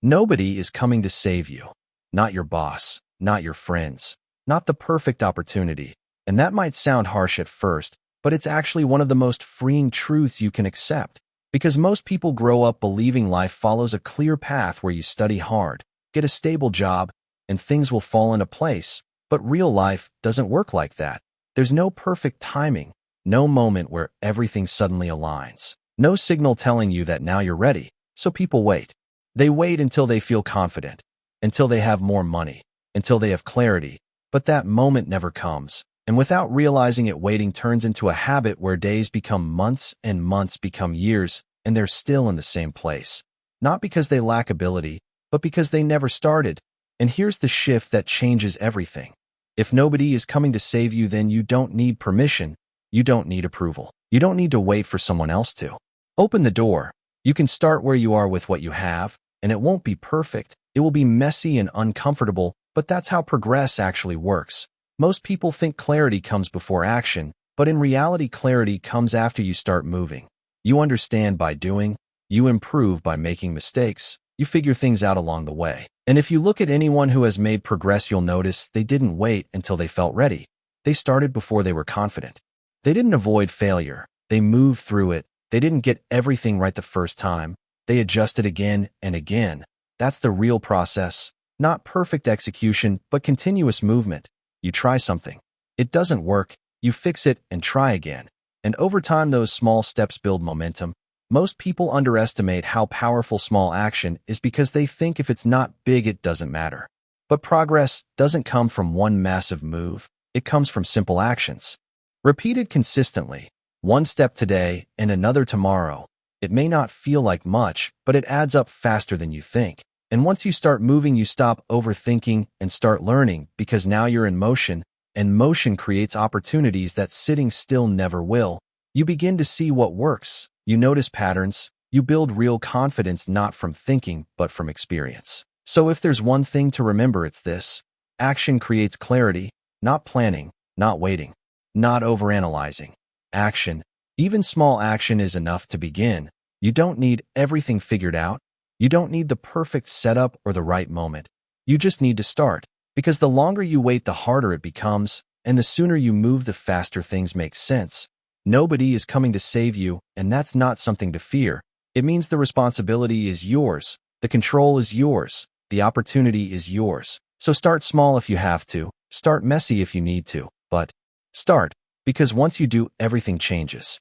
Nobody is coming to save you. Not your boss, not your friends, not the perfect opportunity. And that might sound harsh at first, but it's actually one of the most freeing truths you can accept. Because most people grow up believing life follows a clear path where you study hard, get a stable job, and things will fall into place. But real life doesn't work like that. There's no perfect timing, no moment where everything suddenly aligns, no signal telling you that now you're ready. So people wait. They wait until they feel confident, until they have more money, until they have clarity. But that moment never comes. And without realizing it, waiting turns into a habit where days become months and months become years, and they're still in the same place. Not because they lack ability, but because they never started. And here's the shift that changes everything. If nobody is coming to save you, then you don't need permission. You don't need approval. You don't need to wait for someone else to open the door. You can start where you are with what you have, and it won't be perfect. It will be messy and uncomfortable, but that's how progress actually works. Most people think clarity comes before action, but in reality, clarity comes after you start moving. You understand by doing, you improve by making mistakes, you figure things out along the way. And if you look at anyone who has made progress, you'll notice they didn't wait until they felt ready. They started before they were confident. They didn't avoid failure. They moved through it. They didn't get everything right the first time. They adjusted again and again. That's the real process. Not perfect execution, but continuous movement. You try something. It doesn't work. You fix it and try again. And over time, those small steps build momentum. Most people underestimate how powerful small action is because they think if it's not big, it doesn't matter. But progress doesn't come from one massive move. It comes from simple actions. Repeated consistently, one step today and another tomorrow. It may not feel like much, but it adds up faster than you think. And once you start moving, you stop overthinking and start learning, because now you're in motion, and motion creates opportunities that sitting still never will. You begin to see what works. You notice patterns. You build real confidence, not from thinking, but from experience. So if there's one thing to remember, it's this. Action creates clarity, not planning, not waiting, not overanalyzing. Action. Even small action is enough to begin. You don't need everything figured out. You don't need the perfect setup or the right moment. You just need to start. Because the longer you wait, the harder it becomes, and the sooner you move, the faster things make sense. Nobody is coming to save you, and that's not something to fear. It means the responsibility is yours. The control is yours. The opportunity is yours. So start small if you have to. Start messy if you need to. But start. Because once you do, everything changes.